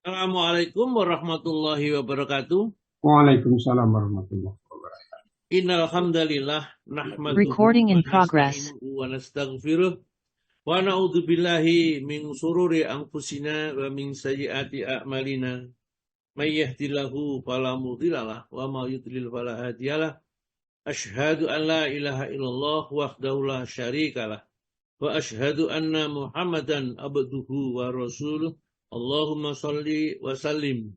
Assalamualaikum warahmatullahi wabarakatuh. Waalaikumsalam warahmatullahi wabarakatuh. Innal hamdalillah nahmaduhu Recording wa in progress. nasta'inuhu wa nastaghfiruh wa na'udzu billahi min shururi anfusina wa min sayyiati a'malina. May yahdihillahu fala mudhillalah wa may yudlil fala hadiyalah. Asyhadu an la ilaha illallah wahdahu la syarikalah wa asyhadu anna Muhammadan abduhu wa rasuluh. Allahumma shalli wa sallim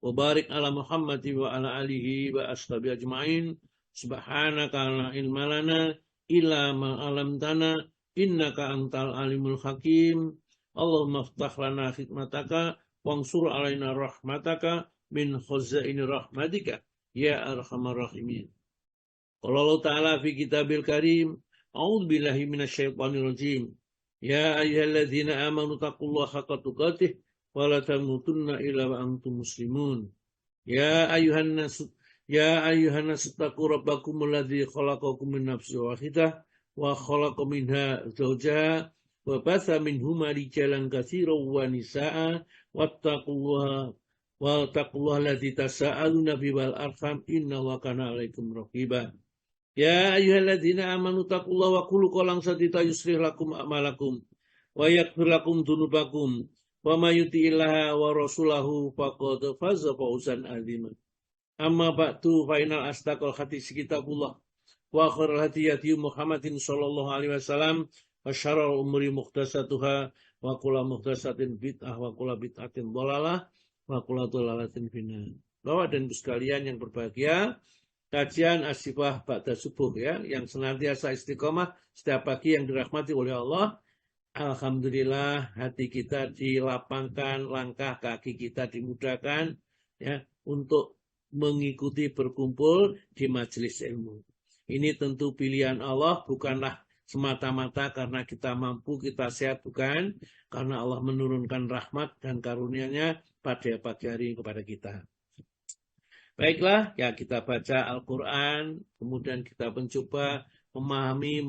wa barik ala Muhammad wa ala alihi wa ashabi ajma'in. Subhanaka la ilma lana illa ma 'allamtana innaka antal alimul hakim. Allahumma iftah lana khidmataka wansur alaina rahmataka min khazaini rahmatika ya arhamar rahimin. Qala Allah ta'ala fi kitabil karim, a'udzu billahi minasyaitonir rajim. Ya ayyuhalladzina amanu taqullaha haqqa tuqatih wala tamutunna illa wa antum muslimun. Ya ayuhan nas taqu rabbakum alladzi khalaqakum min nafsin wahidah wa khalaqa minha zawjaha wa batha minhuma rijalan katsiran wa nisaa'a wattaqullaha alladzi tasaaluna bihi wal arham innallaha kana 'alaikum raqiba. Ya ayyuhalladzina amanu taqullaha wa qulu qawlan sadida yuslih lakum a'malakum wa yaghfir lakum dzunubakum wa may yuti'illaha wa rasulahu faqad faza fawzan 'azima. Amma ba'du fa innal asdaqal hadits kitabullah wa khairal hadi Muhammadin sallallahu alaihi wasallam wa syarrul umuri muhdatsatuha wa kullu muhdatsatin bid'ah wa kullu bid'atin dhalalah wa kullu dhalalatin finnar. Bapak dan Ibu sekalian yang berbahagia, kajian As-Sifah Ba'da Subuh ya, yang senantiasa istiqomah setiap pagi yang dirahmati oleh Allah. Alhamdulillah hati kita dilapangkan, langkah kaki kita dimudahkan ya untuk mengikuti berkumpul di majelis ilmu. Ini tentu pilihan Allah, bukanlah semata-mata karena kita mampu, kita sehat, bukan, karena Allah menurunkan rahmat dan karunia-Nya pada pagi hari kepada kita. Baiklah, ya kita baca Al-Quran, kemudian kita mencoba memahami,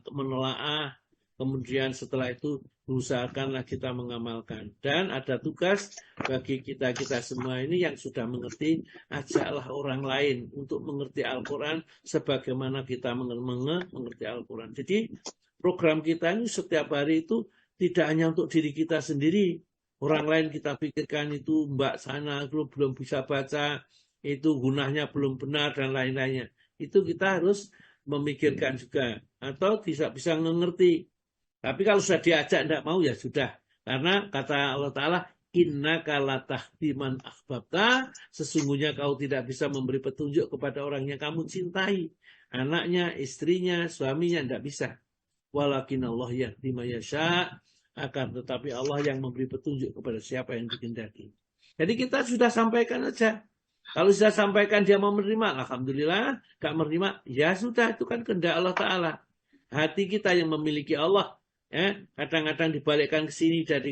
menelaah, kemudian setelah itu usahakanlah kita mengamalkan. Dan ada tugas bagi kita semua ini yang sudah mengerti, ajaklah orang lain untuk mengerti Al-Quran sebagaimana kita mengerti Al-Quran. Jadi program kita ini setiap hari itu tidak hanya untuk diri kita sendiri. Orang lain kita pikirkan itu mbak sana belum bisa baca, itu gunanya belum benar dan lain-lainnya. Itu kita harus memikirkan juga atau bisa mengerti. Tapi kalau sudah diajak tidak mau ya sudah. Karena kata Allah Ta'ala, innaka latahdi man ahbabta, sesungguhnya kau tidak bisa memberi petunjuk kepada orang yang kamu cintai. Anaknya, istrinya, suaminya tidak bisa. Walakin Allah yahdi man yasha, akan tetapi Allah yang memberi petunjuk kepada siapa yang dikehendaki. Jadi kita sudah sampaikan aja. Kalau sudah sampaikan dia mau menerima, alhamdulillah. Gak menerima, ya sudah, itu kan kehendak Allah Ta'ala. Hati kita yang memiliki Allah. Ya, kadang-kadang dibalikkan ke sini dan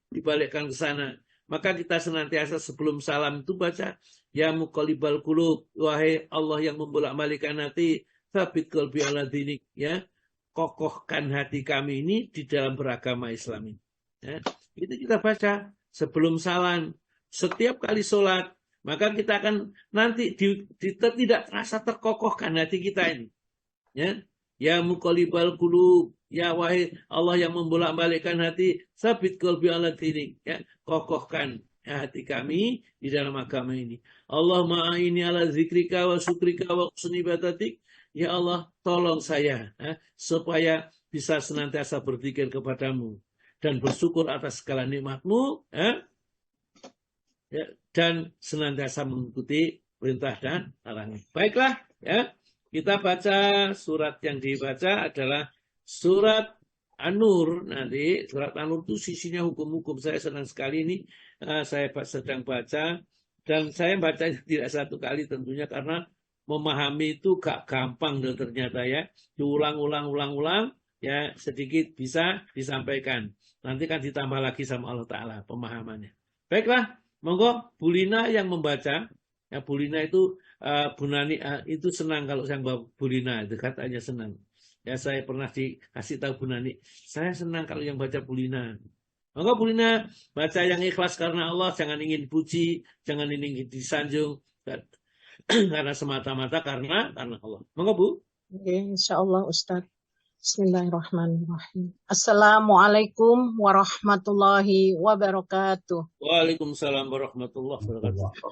dibalikkan ke sana. Maka kita senantiasa sebelum salam itu baca, ya muqallibal qulub, wahai Allah yang membolak-balikkan hati, tsabit qalbi ala dinik, ya. Kokohkan hati kami ini di dalam beragama Islam ini. Ya. Itu kita baca sebelum salam. Setiap kali sholat, maka kita akan nanti tidak terasa terkokohkan hati kita ini. Ya. Ya muqallibal qulub, ya wahai Allah yang membolak-balikkan hati, sabit qalbi ala dinik, ya, kokohkan hati kami di dalam agama ini. Allahumma a'inni ala zikrika wa syukrika wa husni ibadatik. Ya Allah, tolong saya ya, supaya bisa senantiasa berzikir kepadamu dan bersyukur atas segala nikmat-Mu, ya, dan senantiasa mengikuti perintah dan larangan. Baiklah, ya. Kita baca surat yang dibaca adalah surat An-Nur. Nanti surat An-Nur itu sisinya hukum-hukum. Saya senang sekali ini. Saya sedang baca. Dan saya baca tidak satu kali tentunya karena memahami itu gak gampang dan ternyata ya. Diulang-ulang. Ya sedikit bisa disampaikan. Nanti kan ditambah lagi sama Allah Ta'ala pemahamannya. Baiklah. Monggo Bu Lina yang membaca. Ya Bu Lina itu Bu Nani itu senang kalau saya bawa Bu Lina, itu katanya senang. Ya saya pernah dikasih tahu Bu Nani, saya senang kalau yang baca Bu Lina. Maka bulina baca yang ikhlas karena Allah, jangan ingin puji, jangan ingin disanjung, karena semata-mata karena Allah. Maka Bu. Insyaallah Ustaz. Bismillahirrahmanirrahim. Assalamualaikum warahmatullahi wabarakatuh. Waalaikumsalam warahmatullahi wabarakatuh.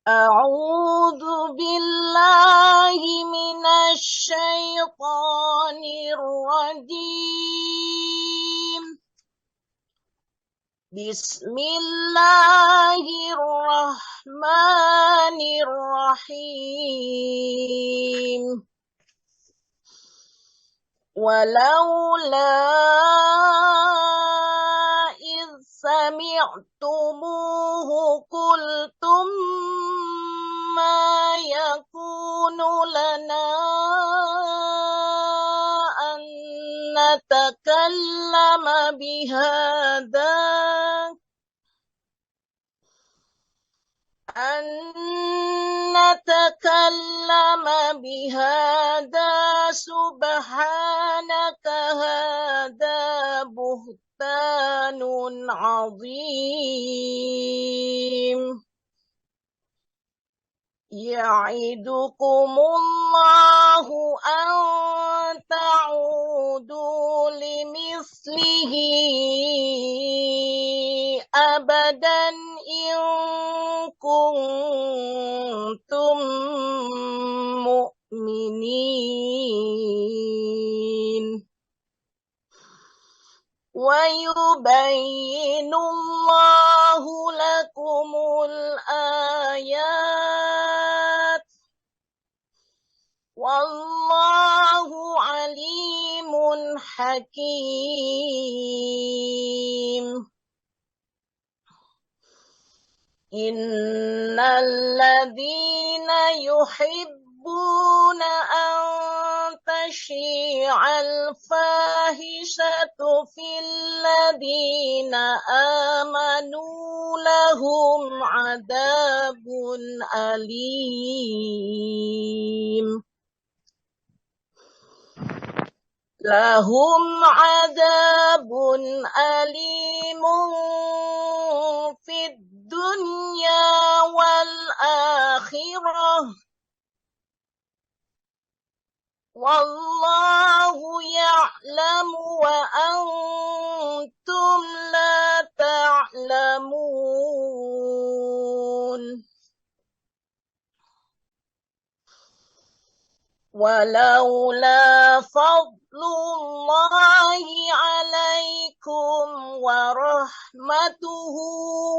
A'udzu billahi minasy syaithanir rajim. Bismillahirrahmanirrahim. Walaula idh sami'tumuhu qultum ma yakunu lana an natakallama bihadza subhanaka hadza buhtanun azim. Ya'idukumullahu an ta'udu limislihi abadan in kuntum mu'minin. Wa yubayyinullahu lakumul ayat. Wallahu alimun hakim. Innal ladzina yuhibbuna an tashi'al fahishatu fil ladzina amanu lahum adabun alim. Lahum adabun alimun fid dunya wal akhirah. Wallahu ya'lamu wa antum la ta'lamun. Walaula fadlullahi alaikum wa rahmatuhu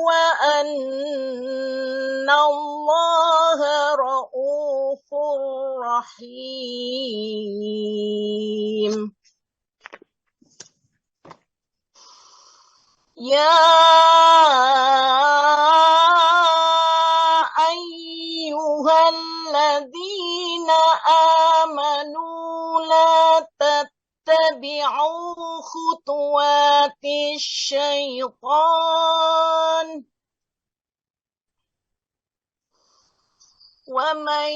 wa anna Allaha ra'ufur rahim. Ya ayyuhalladzina amanu la tattabi'u khutuwatis syaitan. Wa man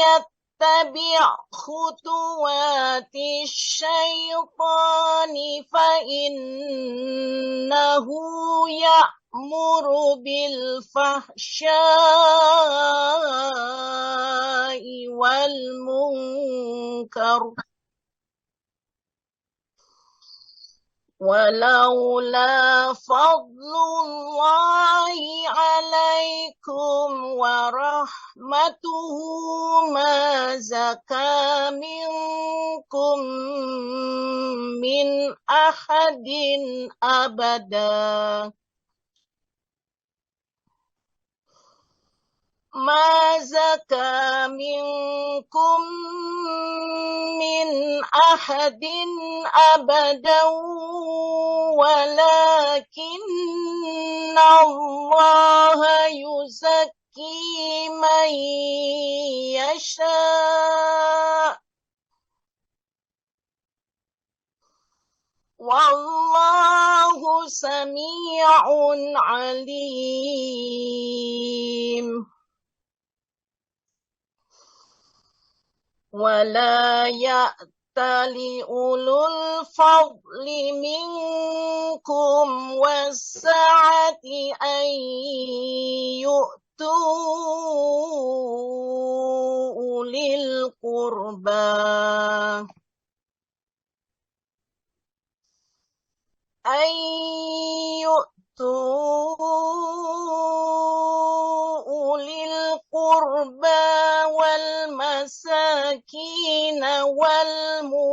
yattabi' khutuwatis syaitani fa innahu ya'muru bil fahsya'i wal munkar. Walaula fadlullahi alaikum wa rahmatuhu ma zaka minkum min ahadin abada. Ma zaka minkum min ahadin abadan walakinna Allaha yuzakki man yasha. Wallahu sami'un alim. ولا يأتل لأولو الفضل منكم والسعة أن يؤتوا أولي القربى أن يؤتوا أولي القربى والمساكين والمهاجرين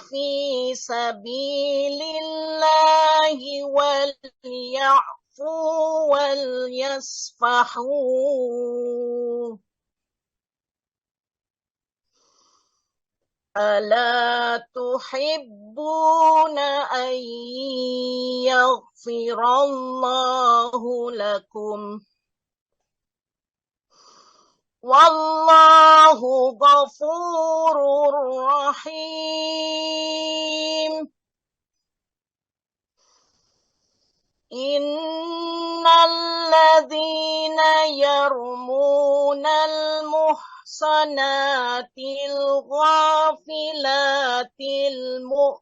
في سبيل الله وليعفوا وليصفحوا ألا تحبون أن يغفر الله لكم والله غفور رحيم إن الذين يرمون المحصنات الغافلات المؤمنات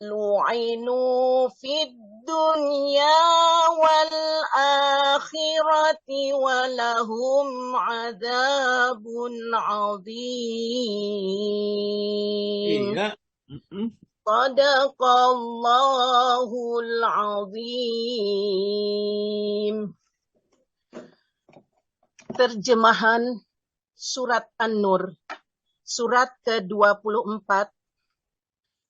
لعنوا في الدنيا والآخرة ولهم عذاب عظيم. Iya. صدق الله العظيم. Terjemahan Surat An-Nur, surat ke-24,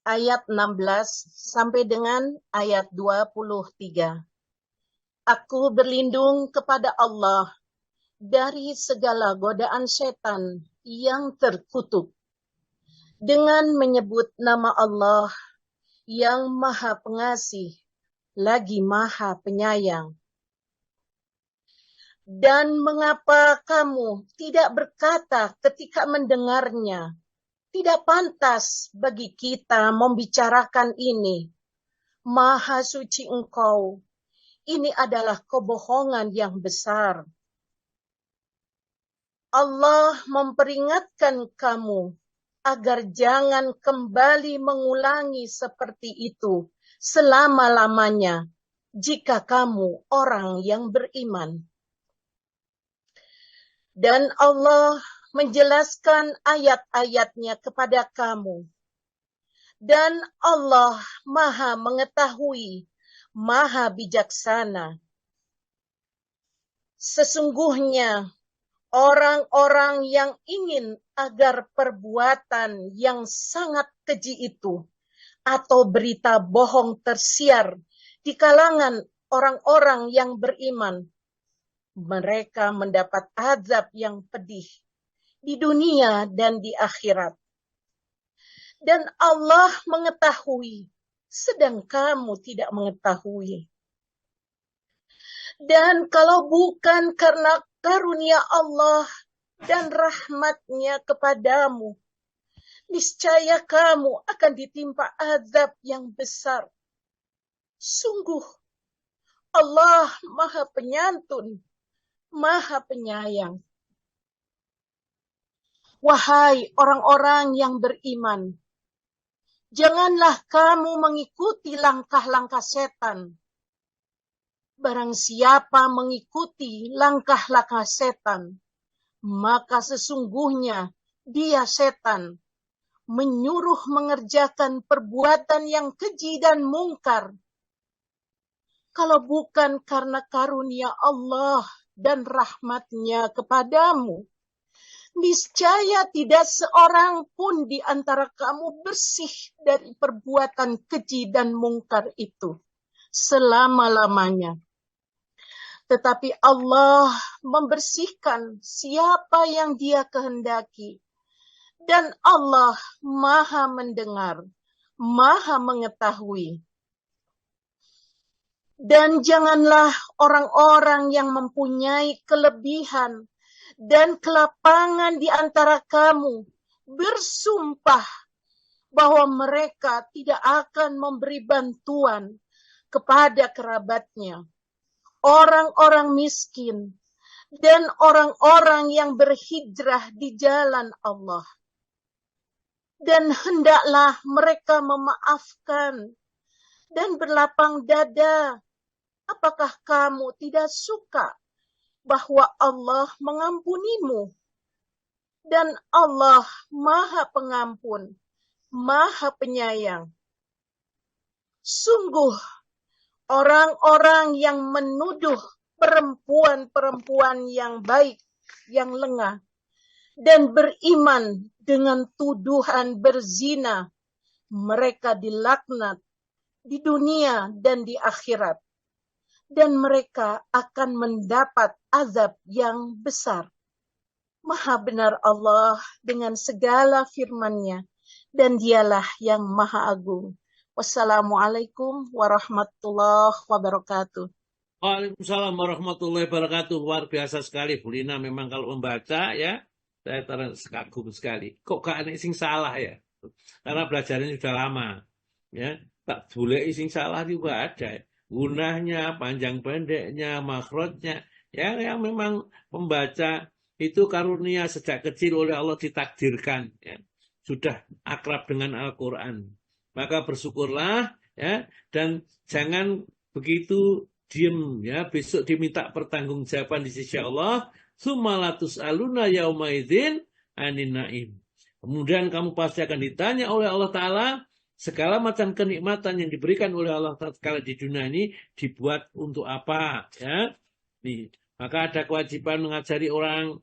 ayat 16 sampai dengan ayat 23. Aku berlindung kepada Allah dari segala godaan setan yang terkutuk, dengan menyebut nama Allah yang Maha Pengasih lagi Maha Penyayang. Dan mengapa kamu tidak berkata ketika mendengarnya, tidak pantas bagi kita membicarakan ini. Maha suci Engkau. Ini adalah kebohongan yang besar. Allah memperingatkan kamu agar jangan kembali mengulangi seperti itu selama-lamanya jika kamu orang yang beriman. Dan Allah menjelaskan ayat-ayatnya kepada kamu. Dan Allah Maha Mengetahui, Maha Bijaksana. Sesungguhnya orang-orang yang ingin agar perbuatan yang sangat keji itu atau berita bohong tersiar di kalangan orang-orang yang beriman, mereka mendapat azab yang pedih di dunia dan di akhirat. Dan Allah mengetahui, sedang kamu tidak mengetahui. Dan kalau bukan karena karunia Allah dan rahmat-Nya kepadamu, niscaya kamu akan ditimpa azab yang besar. Sungguh, Allah Maha Penyantun, Maha Penyayang. Wahai orang-orang yang beriman, janganlah kamu mengikuti langkah-langkah setan. Barang siapa mengikuti langkah-langkah setan, maka sesungguhnya dia setan, menyuruh mengerjakan perbuatan yang keji dan mungkar. Kalau bukan karena karunia Allah dan rahmat-Nya kepadamu, niscaya tidak seorang pun di antara kamu bersih dari perbuatan keji dan mungkar itu selama-lamanya. Tetapi Allah membersihkan siapa yang Dia kehendaki. Dan Allah Maha mendengar, Maha mengetahui. Dan janganlah orang-orang yang mempunyai kelebihan dan kelapangan di antara kamu bersumpah bahwa mereka tidak akan memberi bantuan kepada kerabatnya, orang-orang miskin, dan orang-orang yang berhijrah di jalan Allah. Dan hendaklah mereka memaafkan dan berlapang dada. Apakah kamu tidak suka bahwa Allah mengampunimu? Dan Allah Maha Pengampun, Maha Penyayang. Sungguh, orang-orang yang menuduh perempuan-perempuan yang baik, yang lengah, dan beriman dengan tuduhan berzina, mereka dilaknat di dunia dan di akhirat. Dan mereka akan mendapat azab yang besar. Maha benar Allah dengan segala firman-Nya, dan Dialah yang Maha Agung. Wassalamualaikum warahmatullahi wabarakatuh. Waalaikumsalam warahmatullahi wabarakatuh. Luar biasa sekali Bu Lina. Memang kalau membaca ya, saya terkagum sekali. Kok gak ada sing salah ya? Karena belajarnya sudah lama. Ya, tak boleh sing salah juga ada. Gunahnya, panjang pendeknya, makhrajnya. Ya, yang memang pembaca itu karunia sejak kecil oleh Allah ditakdirkan. Ya. Sudah akrab dengan Al-Quran. Maka bersyukurlah ya, dan jangan begitu diem ya, besok diminta pertanggungjawaban di sisi Allah. Sumalatus aluna yaumaidzin anin naim. Kemudian kamu pasti akan ditanya oleh Allah Ta'ala segala macam kenikmatan yang diberikan oleh Allah tatkala di dunia ini dibuat untuk apa ya. Nih, maka ada kewajiban mengajari orang,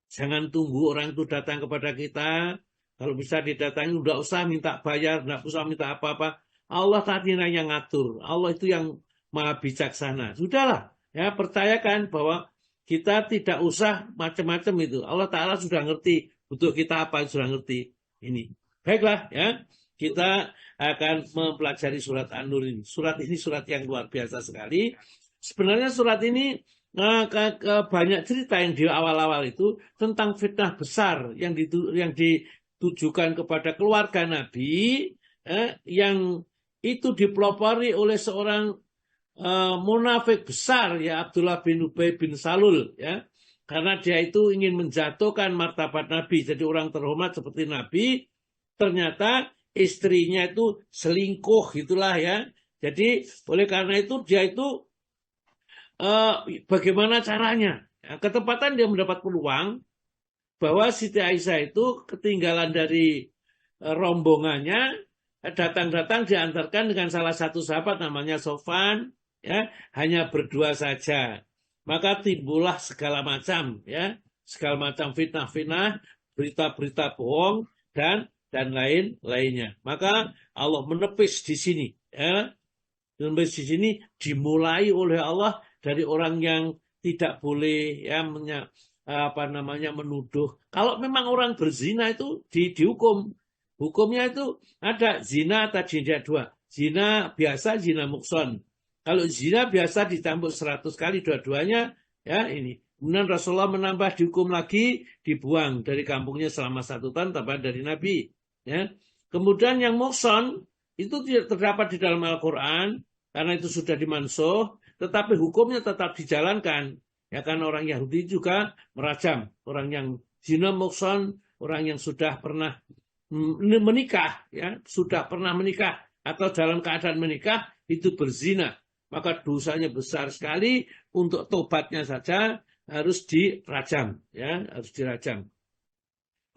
jangan tunggu orang itu datang kepada kita. Kalau bisa didatangi udah usah minta bayar, enggak usah minta apa-apa. Allah tadi yang ngatur. Allah itu yang Maha bijaksana. Sudahlah ya, percayakan bahwa kita tidak usah macam-macam itu. Allah Ta'ala sudah ngerti butuh kita apa, sudah ngerti ini. Baiklah ya, kita akan mempelajari surat An-Nur ini. Surat ini surat yang luar biasa sekali. Sebenarnya surat ini banyak cerita yang di awal-awal itu tentang fitnah besar yang ditujukan kepada keluarga Nabi, yang itu dipelopori oleh seorang munafik besar ya, Abdullah bin Ubay bin Salul ya. Karena dia itu ingin menjatuhkan martabat Nabi, jadi orang terhormat seperti Nabi, ternyata istrinya itu selingkuh gitulah ya. Jadi oleh karena itu dia itu bagaimana caranya? Ya, ketepatan dia mendapat peluang bahwa Siti Aisyah itu ketinggalan dari rombongannya, datang-datang diantarkan dengan salah satu sahabat namanya Sofan, ya, hanya berdua saja. Maka timbullah segala macam ya, segala macam fitnah-fitnah, berita-berita bohong dan lain-lainnya. Maka Allah menepis di sini ya. Menepis di sini dimulai oleh Allah dari orang yang tidak boleh ya menuduh. Kalau memang orang berzina itu dihukum. Hukumnya itu ada zina atau jina dua. Zina biasa, zina mukson. Kalau zina biasa dicambuk 100 kali dua-duanya ya ini. Kemudian Rasulullah menambah dihukum lagi, dibuang dari kampungnya selama 1 tahun tambahan dari Nabi. Ya. Kemudian yang mukson itu tidak terdapat di dalam Al-Quran karena itu sudah dimansuh, tetapi hukumnya tetap dijalankan. Ya kan orang Yahudi juga merajam orang yang zina mukson, orang yang sudah pernah menikah, ya sudah pernah menikah atau dalam keadaan menikah itu berzina, maka dosanya besar sekali. Untuk tobatnya saja harus dirajam, ya harus dirajam.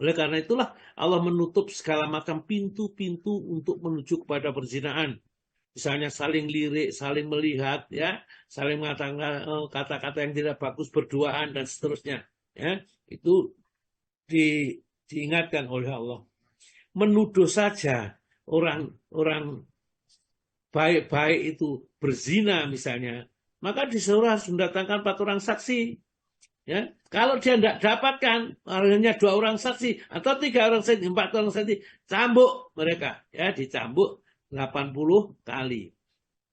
Oleh karena itulah Allah menutup segala macam pintu-pintu untuk menuju kepada perzinaan. Misalnya saling lirik, saling melihat, ya, saling mengatakan kata-kata yang tidak bagus, berduaan dan seterusnya. Ya, itu diingatkan oleh Allah. Menuduh saja orang baik-baik itu berzina misalnya, maka disuruh harus mendatangkan 4 orang saksi. Ya, kalau dia tidak dapatkan hanya 2 orang saksi atau 3 orang saksi, 4 orang saksi, cambuk mereka, ya dicambuk 80 kali.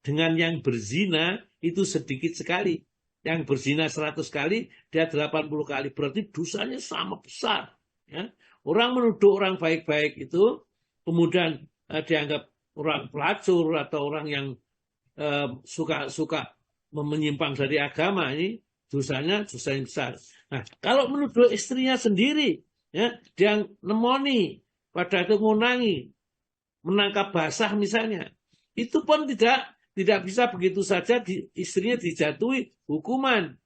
dengan yang berzina itu sedikit sekali. Yang berzina 100 kali, dia 80 kali. Berarti dosanya sama besar. Ya. Orang menuduh orang baik-baik itu, kemudian dianggap orang pelacur atau orang yang suka menyimpang dari agama, ini dosanya dosa yang besar. Nah, kalau menuduh istrinya sendiri, ya, dia nemoni, pada itu ngunangi, menangkap basah misalnya, itu pun tidak bisa begitu saja istrinya dijatuhi hukuman.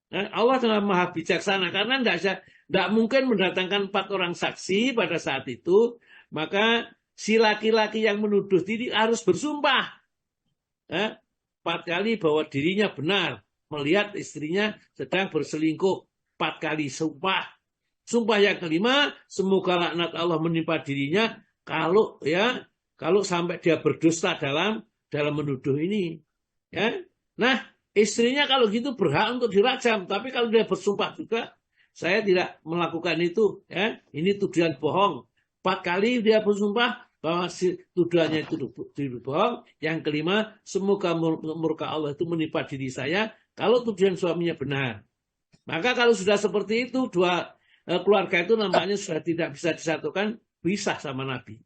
Nah, Allah dengan maha bijaksana, karena tidak mungkin mendatangkan 4 orang saksi pada saat itu, maka si laki-laki yang menuduh diri harus bersumpah 4 kali bahwa dirinya benar melihat istrinya sedang berselingkuh. 4 kali sumpah. Sumpah yang kelima, semoga laknat Allah menimpa dirinya kalau sampai dia berdusta dalam menuduh ini. Ya. Nah, istrinya kalau gitu berhak untuk dirajam, tapi kalau dia bersumpah juga, saya tidak melakukan itu. Ya. Ini tuduhan bohong. 4 kali dia bersumpah bahwa tuduhannya itu bohong. Yang kelima, semoga murka Allah itu menimpa diri saya kalau tuduhan suaminya benar. Maka kalau sudah seperti itu, dua keluarga itu nampaknya sudah tidak bisa disatukan, pisah sama Nabi.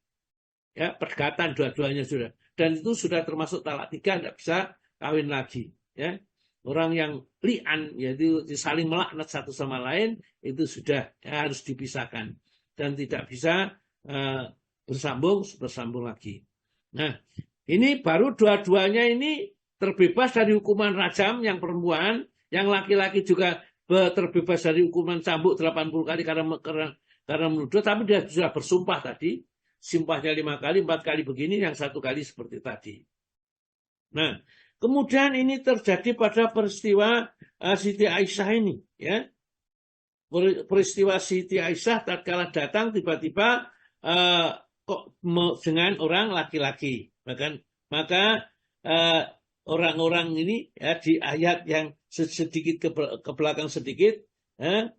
Ya, perdekatan dua-duanya sudah. Dan itu sudah termasuk talak 3, tidak bisa kawin lagi. Ya. Orang yang li'an, yaitu saling melaknat satu sama lain, itu sudah harus dipisahkan. Dan tidak bisa bersambung lagi. Nah, ini baru dua-duanya ini terbebas dari hukuman rajam yang perempuan, yang laki-laki juga terbebas dari hukuman cambuk 80 kali karena menuduh, tapi dia sudah bersumpah tadi, sumpahnya 5 kali, 4 kali begini, yang 1 kali seperti tadi. Nah, kemudian ini terjadi pada peristiwa Siti Aisyah ini, ya. Peristiwa Siti Aisyah tatkala datang tiba-tiba kok dengan orang laki-laki, maka orang-orang ini ya, di ayat yang sedikit ke belakang sedikit, ya,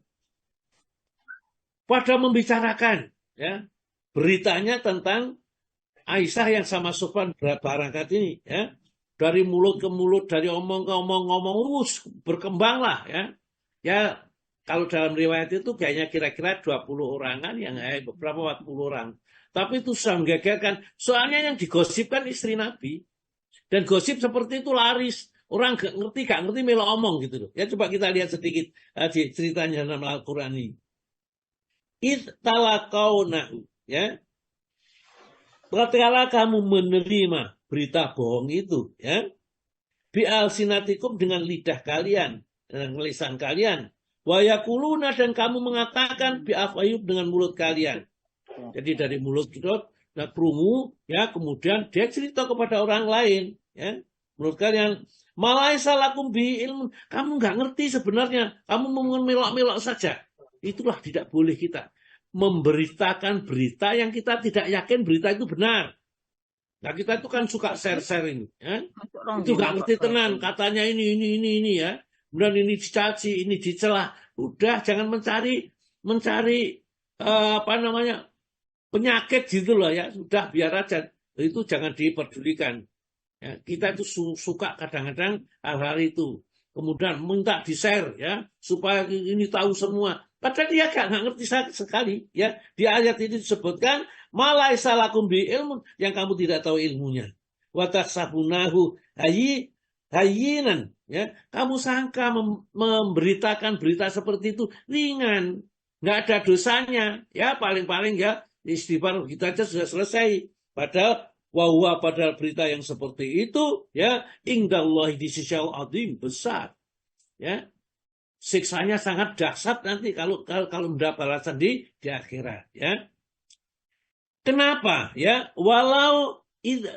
pada membicarakan, ya, beritanya tentang Aisyah yang sama Sofwan berangkat ini, ya, dari mulut ke mulut, dari omong ke omong terus berkembanglah, ya. Ya, kalau dalam riwayat itu kayaknya kira-kira 20 orangan, yang beberapa 40 orang. Tapi itu sudah menggegerkan. Soalnya yang digosipkan istri Nabi. Dan gosip seperti itu laris. Orang gak ngerti melok omong gitu loh. Ya, coba kita lihat sedikit di ceritanya dalam Al-Quran ini. Ittalaqaunahu, ya. Tatkala kamu menerima berita bohong itu, ya. Bi'alsinatikum dengan lidah kalian, dengan lisan kalian. Wa yaquluna, dan kamu mengatakan bi'afayub dengan mulut kalian. Jadi dari mulut kita kerungu, ya, kemudian dia cerita kepada orang lain, ya. Menurut kalian, malaisa lakum bi ilmu, kamu nggak ngerti sebenarnya, kamu melok-melok saja. Itulah tidak boleh kita memberitakan berita yang kita tidak yakin berita itu benar. Nah, kita itu kan suka share-share ini, ya. Itu nggak ngerti tenan, katanya ini ya. Kemudian ini dicaci, ini dicela. Udah, jangan mencari penyakit gitu loh, ya. Sudah, biar aja. Itu jangan diperdulikan. Ya, kita itu suka kadang-kadang hal-hal itu. Kemudian minta di-share, ya, supaya ini tahu semua. Padahal dia nggak ngerti sekali, ya. Di ayat ini disebutkan malaisa lakum bi ilmun, yang kamu tidak tahu ilmunya. Wa tahsabunahu hayyinan, ya. Kamu sangka memberitakan berita seperti itu ringan, nggak ada dosanya, ya, paling-paling ya istighfar kita aja sudah selesai. Padahal padahal berita yang seperti itu, ya, indallahi, di sisi Allah azim, besar, ya. Siksanya sangat dahsyat nanti kalau mendapat balasan di akhirat, ya. Kenapa? Ya, walau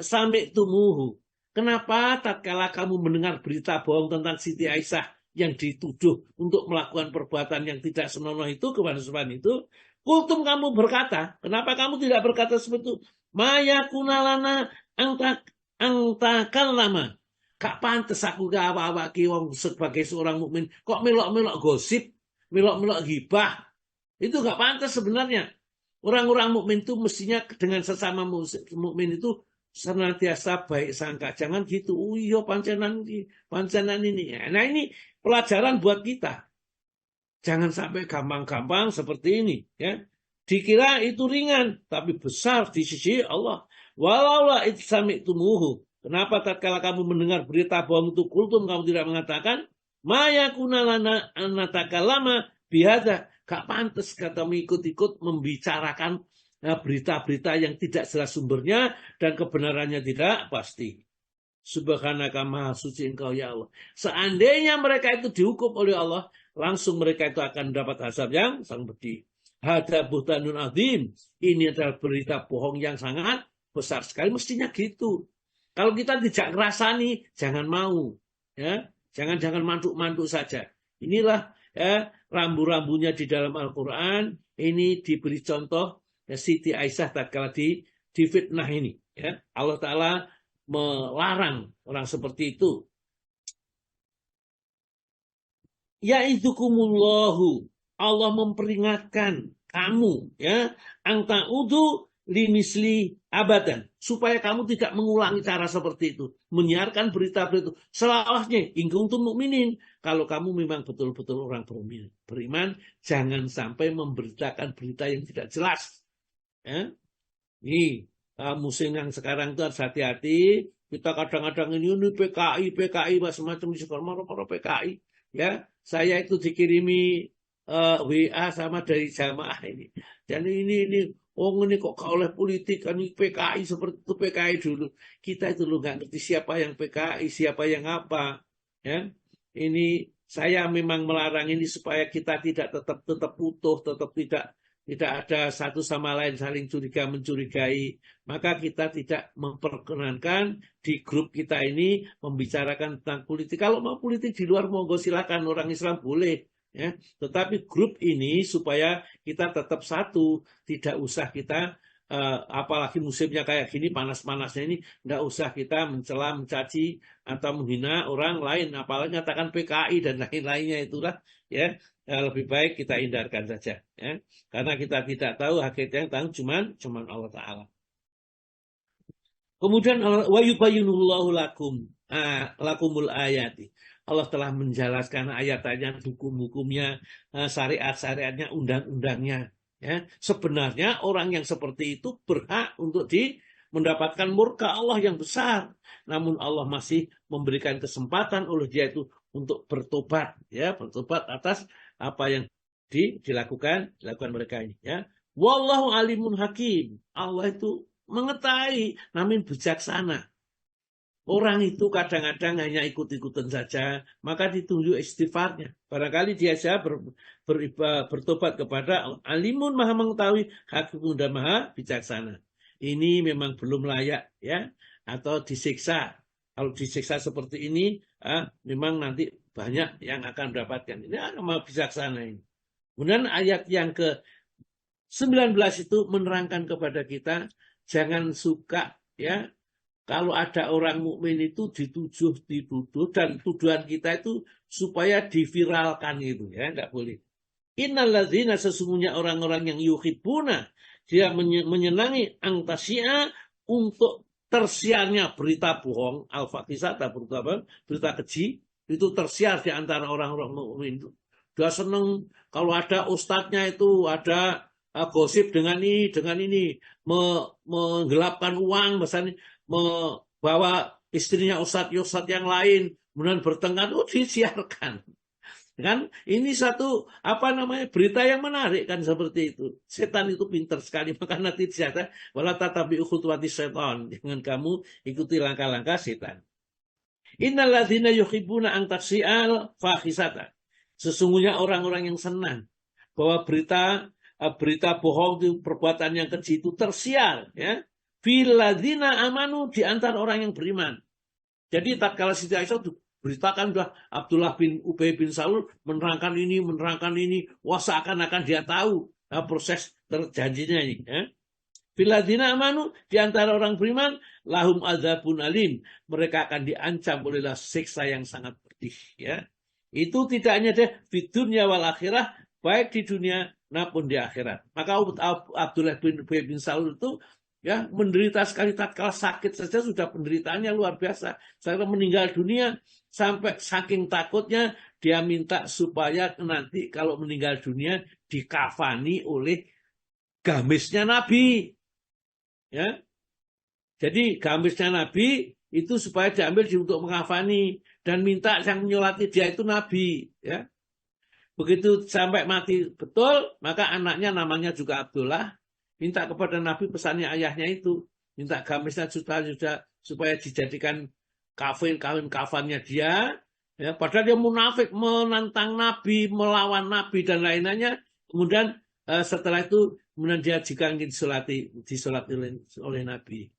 sampai tumuhu. Kenapa tatkala kamu mendengar berita bohong tentang Siti Aisyah yang dituduh untuk melakukan perbuatan yang tidak senonoh itu kepada Sofwan itu, kultum, kamu berkata, kenapa kamu tidak berkata seperti itu? Maya kunalana angtakan lama. Gak pantas aku gak apa-apa wong sebagai seorang mukmin kok melok-melok gosip, melok-melok gibah. Itu gak pantas sebenarnya. Orang-orang mukmin itu mestinya dengan sesama mukmin itu senantiasa baik sangka. Jangan gitu. Oh iya pancenan ini. Nah ini pelajaran buat kita. Jangan sampai gampang-gampang seperti ini. Ya. Dikira itu ringan, tapi besar di sisi Allah. Walaulah itu sami'tumuhu. Kenapa tatkala kamu mendengar berita bohong itu kultum, kamu tidak mengatakan, maya kunalana anatakallama bihada. Gak pantas katamu ikut-ikut membicarakan berita-berita yang tidak jelas sumbernya dan kebenarannya tidak pasti. Subhanaka maha suci engkau ya Allah. Seandainya mereka itu dihukum oleh Allah, langsung mereka itu akan mendapat azab yang sangat pedih. Hada buhtanun azim. Ini adalah berita bohong yang sangat besar sekali. Mestinya gitu. Kalau kita tidak ngerasani, jangan mau. Ya, jangan mantuk-mantuk saja. Inilah ya, rambu-rambunya di dalam Al-Quran. Ini diberi contoh ya, Siti Aisyah tatkala difitnah ini. Ya. Allah Ta'ala melarang orang seperti itu. Yaidukumullahu. Allah memperingatkan kamu ya, angta'udu limisli abadan, supaya kamu tidak mengulangi cara seperti itu, menyiarkan berita-berita selawahnya ingkung tu mukminin. Kalau kamu memang betul-betul orang beriman, jangan sampai memberitakan berita yang tidak jelas. Ya. Nih, musim yang sekarang itu harus hati-hati. Kita kadang-kadang ini PKI, macam-macam di sekolah PKI. Ya, saya itu dikirimi WA sama dari jamaah ini. Dan ini kok oleh politik kan PKI seperti itu PKI dulu. Kita itu nggak ngerti siapa yang PKI, siapa yang apa. Ya, ini saya memang melarang ini supaya kita tidak tetap utuh, tetap tidak ada satu sama lain saling curiga mencurigai. Maka kita tidak memperkenankan di grup kita ini membicarakan tentang politik. Kalau mau politik di luar monggo silakan, orang Islam boleh. Ya, tetapi grup ini supaya kita tetap satu, tidak usah kita apalagi musimnya kayak gini panas-panasnya ini, tidak usah kita mencela, mencaci atau menghina orang lain, apalagi nyatakan PKI dan lain-lainnya itulah ya, lebih baik kita hindarkan saja ya, karena kita tidak tahu hakikat yang tahu cuman Allah Ta'ala. Kemudian wa yubayyinullahu lakumul ayati. Allah telah menjelaskan ayat-ayatnya, hukum-hukumnya, syariat-syariatnya, undang-undangnya. Ya. Sebenarnya orang yang seperti itu berhak untuk mendapatkan murka Allah yang besar. Namun Allah masih memberikan kesempatan oleh dia itu untuk bertobat. Ya, bertobat atas apa yang dilakukan mereka ini. Ya. Wallahu alimun hakim. Allah itu mengetahui, namun bijaksana. Orang itu kadang-kadang hanya ikut-ikutan saja, maka ditunjuk istighfarnya. Barangkali dia saja bertobat kepada alimun maha mengetahui, hakim dan maha bijaksana. Ini memang belum layak ya, atau disiksa. Kalau disiksa seperti ini, memang nanti banyak yang akan mendapatkan. Ini maha bijaksana ini. Kemudian ayat yang ke-19 itu menerangkan kepada kita, jangan suka ya, kalau ada orang mukmin itu dituduh dan tuduhan kita itu supaya diviralkan gitu ya, enggak boleh. Innalladzina sesungguhnya orang-orang yang yuhibbuna, dia menyenangi angtasya untuk tersiarnya berita bohong, al-fakisata berita keji, itu tersiar di antara orang-orang mukmin itu. Dia senang kalau ada ustadznya itu ada gosip dengan ini menggelapkan uang, misalnya membawa istrinya ustadz yang lain, kemudian bertengkar, disiarkan. Kan ini satu berita yang menarik kan seperti itu. Setan itu pintar sekali, maka nanti disata wala tatabi'u khutuwati setan. Jangan kamu ikuti langkah-langkah setan. Innalladzina yuhibbuna an tafsi'al fahisata. Sesungguhnya orang-orang yang senang bahwa berita bohong itu, perbuatan yang keji itu tersiar ya. Filadzina amanu, di antara orang yang beriman. Jadi tatkala Siti Aisyah beritakan sudah Abdullah bin Ubay bin Salul menerangkan ini, wah seakan-akan dia tahu proses terjanjinya ini. Ya. Filadzina amanu, di antara orang beriman, lahum adzabun alim, mereka akan diancam oleh siksa yang sangat pedih. Ya. Itu tidak hanya di dunia wal akhirah, baik di dunia maupun di akhirat. Maka Abdullah bin Ubay bin Salul itu Ya, menderita sekali tatkala sakit saja sudah penderitaannya luar biasa. Sampai meninggal dunia, sampai saking takutnya dia minta supaya nanti kalau meninggal dunia dikafani oleh gamisnya Nabi. Ya, jadi gamisnya Nabi itu supaya diambil untuk mengafani dan minta yang menyolati dia itu Nabi. Ya, begitu sampai mati betul, maka anaknya namanya juga Abdullah. Minta kepada Nabi pesannya ayahnya itu. Minta gamisnya juga supaya dijadikan kafan kafannya dia. Ya, padahal dia munafik menantang Nabi, melawan Nabi dan lain-lainnya. Kemudian setelah itu kemudian dia disolati oleh Nabi.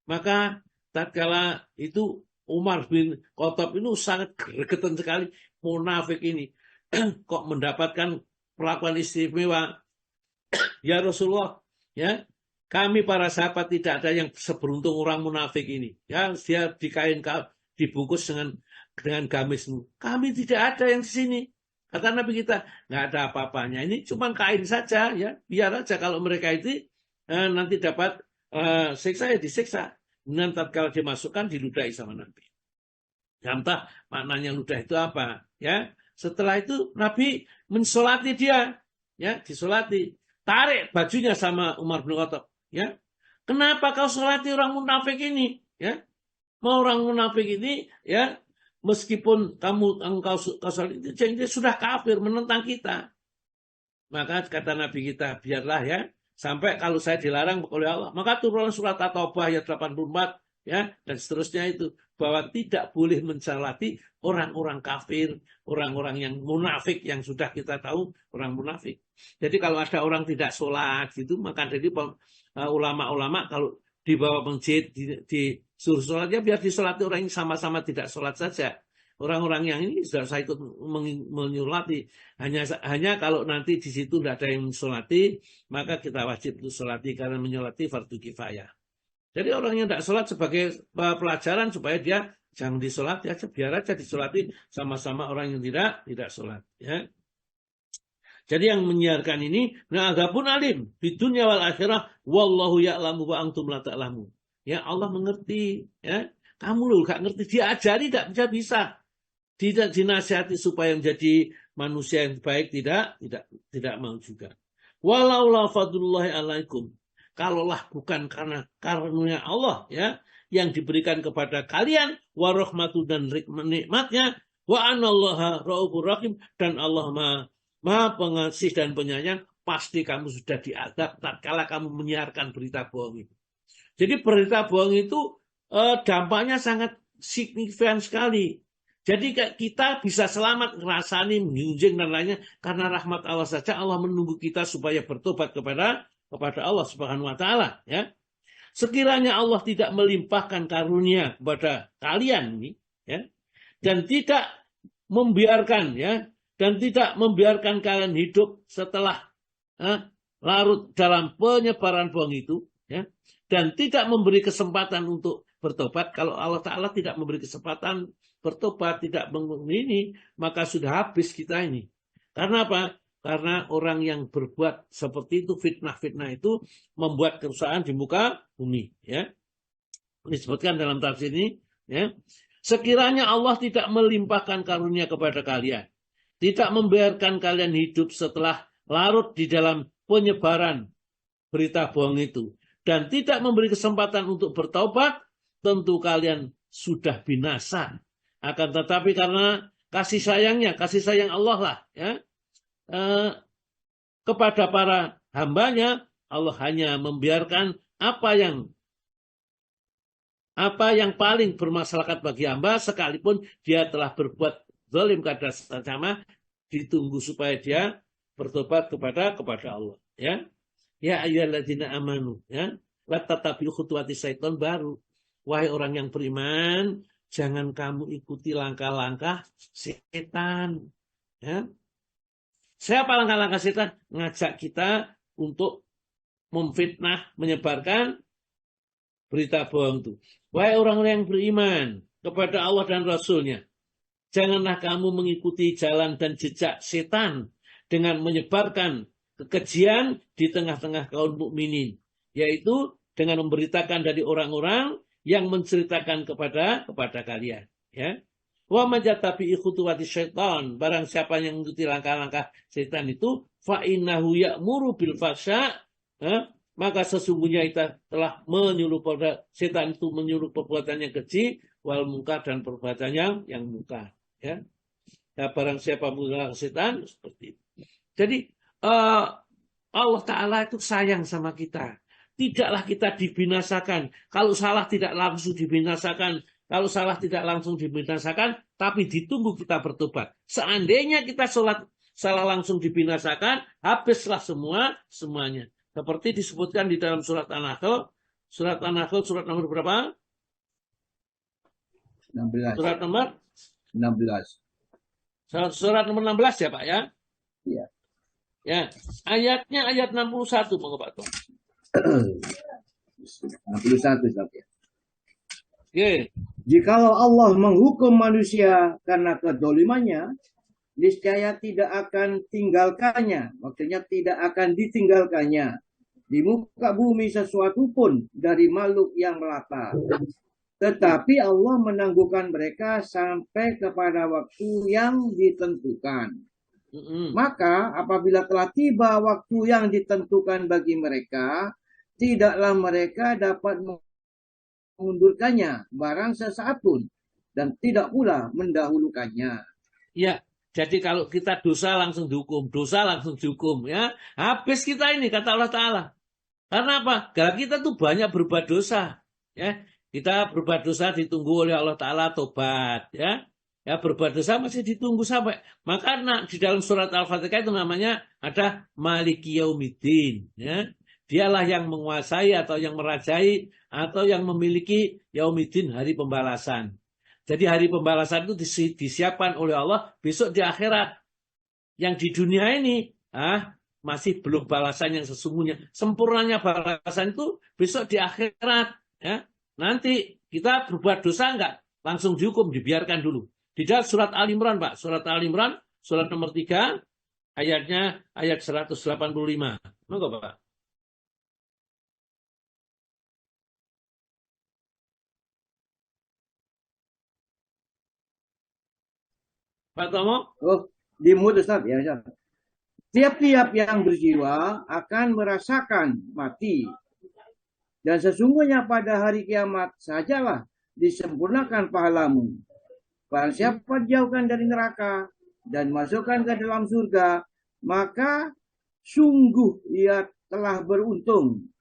Maka tatkala itu Umar bin Khattab itu sangat gregetan sekali, munafik ini kok mendapatkan perlakuan istimewa. Ya Rasulullah, ya, kami para sahabat tidak ada yang seberuntung orang munafik ini. Ya, dia dibungkus dengan gamismu. Kami tidak ada yang di sini. Kata Nabi kita, nggak ada apa-apanya. Ini cuma kain saja, ya. Biar aja kalau mereka itu nanti dapat siksa ya disiksa. Kemudian tatkala dimasukkan diludahi sama Nabi. Entah maknanya ludah itu apa, ya. Setelah itu Nabi mensolati dia, ya, disolati. Tarik bajunya sama Umar bin Khattab, ya. Kenapa kau solati orang munafik ini, ya? Mau orang munafik ini, ya, meskipun engkau solati dia sudah kafir menentang kita. Maka kata Nabi kita, biarlah ya, sampai kalau saya dilarang oleh Allah, maka turunlah surat At-Taubah ayat 84, ya, dan seterusnya itu, bahwa tidak boleh mensolati orang-orang kafir, orang-orang yang munafik yang sudah kita tahu orang munafik. Jadi kalau ada orang tidak sholat gitu, maka jadi ulama-ulama kalau dibawa masjid disuruh sholatnya biar disolati orang yang sama-sama tidak sholat saja. Orang-orang yang ini sudah saya ikut menyolati. Hanya kalau nanti di situ tidak ada yang mensolati, maka kita wajib untuk sholati karena menyolati fardu kifayah. Jadi orang yang tidak sholat sebagai pelajaran supaya dia jangan disolati aja, biar aja disolati sama-sama orang yang tidak sholat. Ya. Jadi yang menyiarkan ini, adapun alim di dunia wal akhirah, wallahu ya'lamu wa antum la ta'lamu. Ya, Allah mengerti, ya. Kamu loh gak ngerti, diajari tidak bisa. Tidak dinasihati supaya menjadi manusia yang baik, tidak mau juga. Walau la fadlullahi alaikum. Kalaulah bukan karena karunia Allah, ya, yang diberikan kepada kalian, wa rahmatu dan nikmatnya, wa anallaha raufur rahim, dan Allah Maha pengasih dan penyayang, pasti kamu sudah diadab tatkala kamu menyiarkan berita bohong itu. Jadi berita bohong itu dampaknya sangat signifikan sekali. Jadi kita bisa selamat ngerasani, menjunjung dan lainnya karena rahmat Allah saja. Allah menunggu kita supaya bertobat kepada Allah Subhanahu wa taala, ya. Sekiranya Allah tidak melimpahkan karunia kepada kalian ini, ya, dan tidak membiarkan, ya, dan tidak membiarkan kalian hidup setelah larut dalam penyebaran bohong itu, ya, dan tidak memberi kesempatan untuk bertobat. Kalau Allah Ta'ala tidak memberi kesempatan bertobat, tidak ini, maka sudah habis kita ini. Karena apa? Karena orang yang berbuat seperti itu, fitnah-fitnah itu membuat kerusakan di muka bumi, ya. Disebutkan dalam tafsir ini, ya. Sekiranya Allah tidak melimpahkan karunia kepada kalian, tidak membiarkan kalian hidup setelah larut di dalam penyebaran berita bohong itu, dan tidak memberi kesempatan untuk bertaubat, tentu kalian sudah binasa. Akan tetapi karena kasih sayang Allah lah, ya, kepada para hambanya, Allah hanya membiarkan apa yang paling bermaslahat bagi hamba, sekalipun dia telah berbuat zalim kepada sesama, ditunggu supaya dia bertobat kepada Allah, ya. Ya ayyuhalladzina amanu, ya, la tatabi'u khutuwati syaitan, baru wahai orang yang beriman, jangan kamu ikuti langkah-langkah setan, ya. Siapa langkah-langkah setan? Ngajak kita untuk memfitnah, menyebarkan berita bohong itu. Wahai orang-orang yang beriman kepada Allah dan Rasul-Nya, janganlah kamu mengikuti jalan dan jejak setan dengan menyebarkan kekejian di tengah-tengah kaum mukminin, yaitu dengan memberitakan dari orang-orang yang menceritakan kepada kalian. Ya. Wa majatabi khutuwati syaitan, barang siapa yang mengikuti langkah-langkah setan itu, fa innahu ya'muru bil fahsya, maka sesungguhnya kita telah menyuruh pada setan itu menyuruh perbuatan yang keji, wal mungkar dan perbuatan yang mungkar. Ya. Nah, barang siapa menggunakan setan seperti itu. Jadi Allah Ta'ala itu sayang sama kita. Tidaklah kita dibinasakan. Kalau salah tidak langsung dibinasakan. Kalau salah tidak langsung dibinasakan. Tapi ditunggu kita bertobat. Seandainya kita salah langsung dibinasakan. Habislah semuanya. Seperti disebutkan di dalam surat An-Nahl. Surat An-Nahl surat nomor berapa? 16. Surat nomor 16. Surat nomor 16 ya Pak ya? Iya. Ya, ayatnya ayat 61 Pak Tuh. 61 ya. Oke. Jikalau Allah menghukum manusia karena kedolimannya, niscaya tidak akan tinggalkannya, maksudnya tidak akan ditinggalkannya di muka bumi sesuatu pun dari makhluk yang melata. Tetapi Allah menangguhkan mereka sampai kepada waktu yang ditentukan. Maka apabila telah tiba waktu yang ditentukan bagi mereka, tidaklah mereka dapat mengundurkannya barang sesaat pun, dan tidak pula mendahulukannya. Ya, jadi kalau kita dosa langsung dihukum, ya. Habis kita ini kata Allah Ta'ala. Karena apa? Karena kita tuh banyak berbuat dosa, ya. Kita berbuat dosa ditunggu oleh Allah Ta'ala tobat, ya. Ya, berbuat dosa masih ditunggu sampai. Maka di dalam surat Al-Fatihah itu namanya ada Maliki Yaumiddin, ya. Dialah yang menguasai atau yang merajai atau yang memiliki Yaumiddin, hari pembalasan. Jadi hari pembalasan itu disiapkan oleh Allah besok di akhirat. Yang di dunia ini masih belum balasan yang sesungguhnya. Sempurnanya balasan itu besok di akhirat. Ya. Nanti kita berbuat dosa enggak? Langsung dihukum, dibiarkan dulu. Di dalam surat Al-Imran Pak. Surat Al-Imran, surat nomor 3, ayatnya ayat 185. Monggo Pak. Pak Tomo? Oh, dimut Ustaz ya Ustaz. Tiap-tiap yang berjiwa akan merasakan mati. Dan sesungguhnya pada hari kiamat sajalah disempurnakan pahalamu. Barang siapa dijauhkan dari neraka dan masukkan ke dalam surga, maka sungguh ia telah beruntung.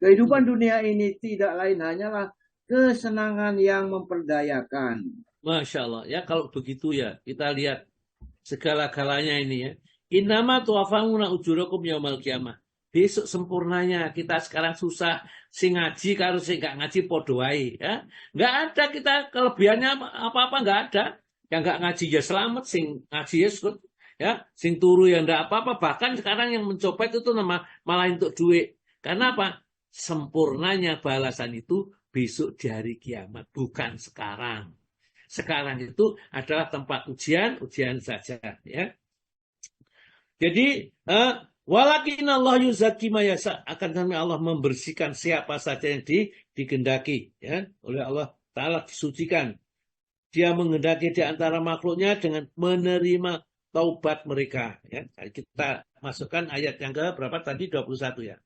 Kehidupan dunia ini tidak lain hanyalah kesenangan yang memperdayakan. Masya Allah. Ya kalau begitu ya kita lihat segala-galanya ini ya. Innama tuwafamuna ujurakum yaumal qiyamah. Besok sempurnanya. Kita sekarang susah sing ngaji karo sing gak ngaji padha wae ya. Enggak ada kita kelebihannya apa-apa enggak ada. Yang enggak ngaji ya selamat, sing ngaji ya sukut ya, sing turu ya enggak apa-apa. Bahkan sekarang yang mencopet itu malah untuk duit. Karena apa? Sempurnanya balasan itu besok di hari kiamat, bukan sekarang. Sekarang itu adalah tempat ujian saja ya. Jadi walakin Allah yuzaki mayasa, akan kami Allah membersihkan siapa saja yang digendaki ya oleh Allah Ta'ala, disucikan. Dia menghendaki di antara makhluknya dengan menerima taubat mereka ya. Kita masukkan ayat yang ke berapa tadi, 21 ya.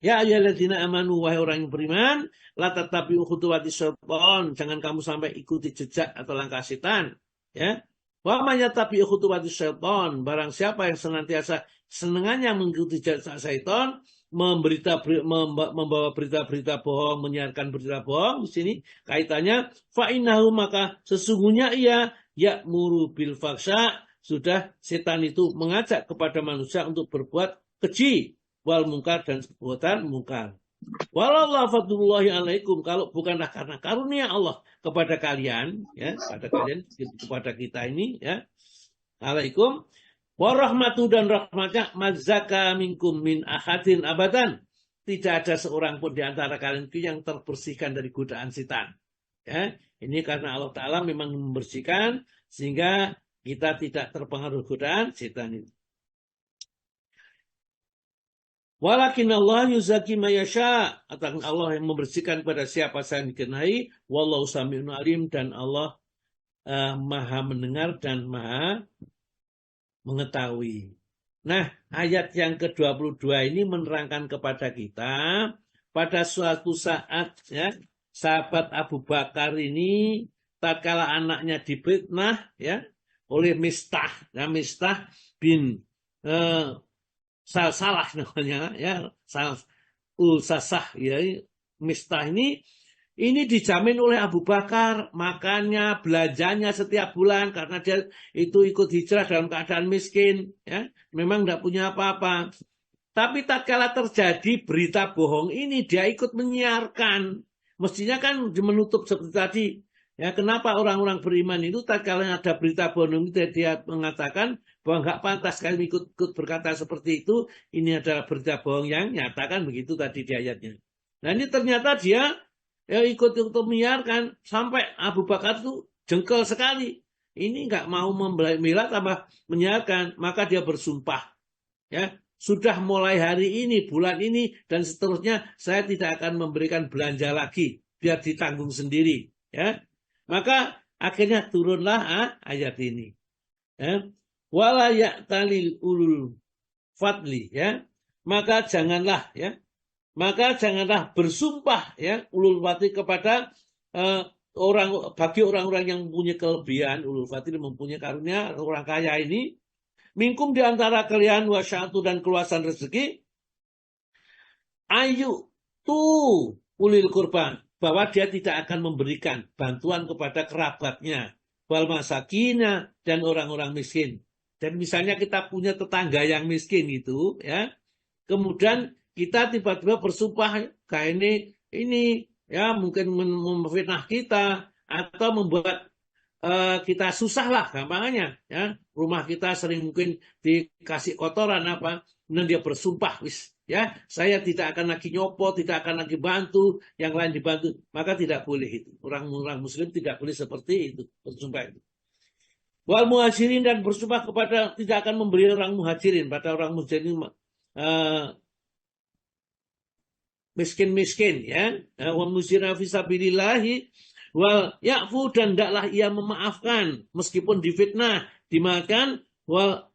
Ya ayyuhalladzina amanu, wahai orang yang beriman, la tattabi'u khutuwati syaitan, jangan kamu sampai ikuti jejak atau langkah setan ya. Wa may yattabi'u khutuwati syaitan, barang siapa yang senantiasa senengannya mengikuti jejak syaitan, membawa berita-berita bohong, menyiarkan berita bohong, di sini kaitannya fa innahu, maka sesungguhnya ia ya'muru bil fahsya, sudah setan itu mengajak kepada manusia untuk berbuat keji, wal mungkar dan perbuatan mungkar. Walau fadlullahi alaikum, kalau bukanlah karena karunia Allah kepada kalian ya, kepada kita ini ya, alaikum warahmatu, dan rahmatnya, mazaka minkum min ahadin abadan, tidak ada seorang pun di antara kalian itu yang terbersihkan dari godaan setan ya. Ini karena Allah Ta'ala memang membersihkan sehingga kita tidak terpengaruh godaan setan itu. Walakin Allah yuzaki mayasya. Allah yang membersihkan pada siapa saya dikenai. Wallahu sami'un alim. Dan Allah maha mendengar dan maha mengetahui. Nah, ayat yang ke-22 ini menerangkan kepada kita pada suatu saat ya, sahabat Abu Bakar ini tatkala anaknya difitnah ya oleh Mistah, ya, Mistah bin Salah namanya ya, Ulsasah ya, Mistah ini dijamin oleh Abu Bakar makannya, belanjanya setiap bulan karena dia itu ikut hijrah dalam keadaan miskin ya, memang tidak punya apa-apa. Tapi tatkala terjadi berita bohong ini dia ikut menyiarkan. Mestinya kan menutup seperti tadi. Ya, kenapa orang-orang beriman itu tatkala ada berita bohong itu dia mengatakan bahwa nggak pantas kalian ikut berkata seperti itu. Ini adalah berita bohong yang nyatakan begitu tadi di ayatnya. Nah ini ternyata dia ikut menyiarkan sampai Abu Bakar itu jengkel sekali. Ini nggak mau membela tambah menyiarkan, maka dia bersumpah. Ya, sudah mulai hari ini, bulan ini dan seterusnya saya tidak akan memberikan belanja lagi, biar ditanggung sendiri. Ya, maka akhirnya turunlah ayat ini. Ya. Wala ya'talil ulul fadli ya. Maka janganlah bersumpah ya ulul fadli kepada bagi orang-orang yang mempunyai kelebihan. Ulul fadli mempunyai karunia, orang kaya ini minkum di antara kalian wasyatu dan keluasan rezeki ayu tuh ulil kurban, bahwa dia tidak akan memberikan bantuan kepada kerabatnya, wal masakina dan orang-orang miskin. Dan misalnya kita punya tetangga yang miskin gitu ya, kemudian kita tiba-tiba bersumpah kayak ini ya mungkin memfitnah kita atau membuat kita susah lah gampangnya ya, rumah kita sering mungkin dikasih kotoran apa, kemudian dia bersumpah ya saya tidak akan lagi nyopot, tidak akan lagi bantu, yang lain dibantu, maka tidak boleh itu. Orang-orang muslim tidak boleh seperti itu bersumpah itu. Wal muhajirin dan bersumpah kepada tidak akan memberi orang muhajirin, pada orang muhajirin miskin-miskin ya, wa musira fisabilillahi wal ya'fu dan hendaklah ia memaafkan meskipun difitnah, dimakan, wal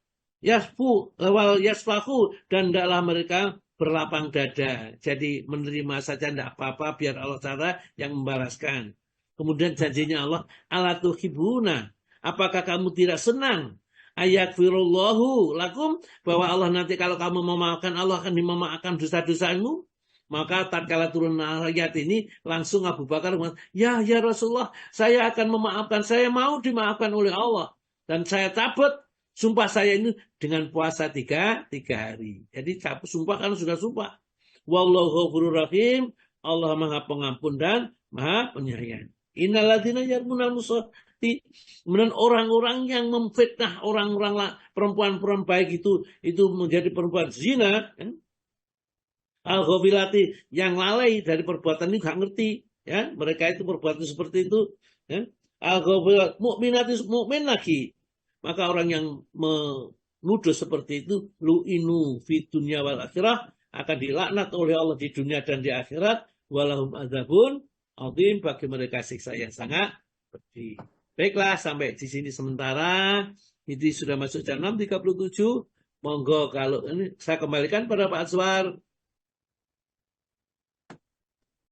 yasfahu dan hendaklah mereka berlapang dada. Jadi menerima saja tidak apa-apa, biar Allah Ta'ala yang membalaskan. Kemudian janjinya Allah, ala tuhibuna, apakah kamu tidak senang ayakfirullahu lakum, bahwa Allah nanti kalau kamu memaafkan, Allah akan memaafkan dosa-dosamu. Maka tatkala turun ayat ini langsung Abu Bakar mengatakan, ya Rasulullah, saya akan memaafkan, saya mau dimaafkan oleh Allah, dan saya cabut sumpah saya ini dengan puasa tiga hari. Jadi cabut sumpah kan sudah sumpah. Wallahu ghafurur rahim, Allah maha pengampun dan maha penyayang. Innalladzina yarmunal musallati, kemudian orang-orang yang memfitnah orang-orang perempuan-perempuan baik itu menjadi perempuan zina kan? Al-ghafilati yang lalai dari perbuatan ini gak ngerti ya, mereka itu perbuatan seperti itu ya. Al-ghafilat mukminati mukmin lagi, maka orang yang menuduh seperti itu lu'inu fid dunya wal akhirah, akan dilaknat oleh Allah di dunia dan di akhirat, walahum adzabun adzim, bagi mereka siksa yang sangat pedih. Baiklah, sampai di sini sementara. Ini sudah masuk jam 6.37. Monggo kalau ini saya kembalikan pada Pak Azwar.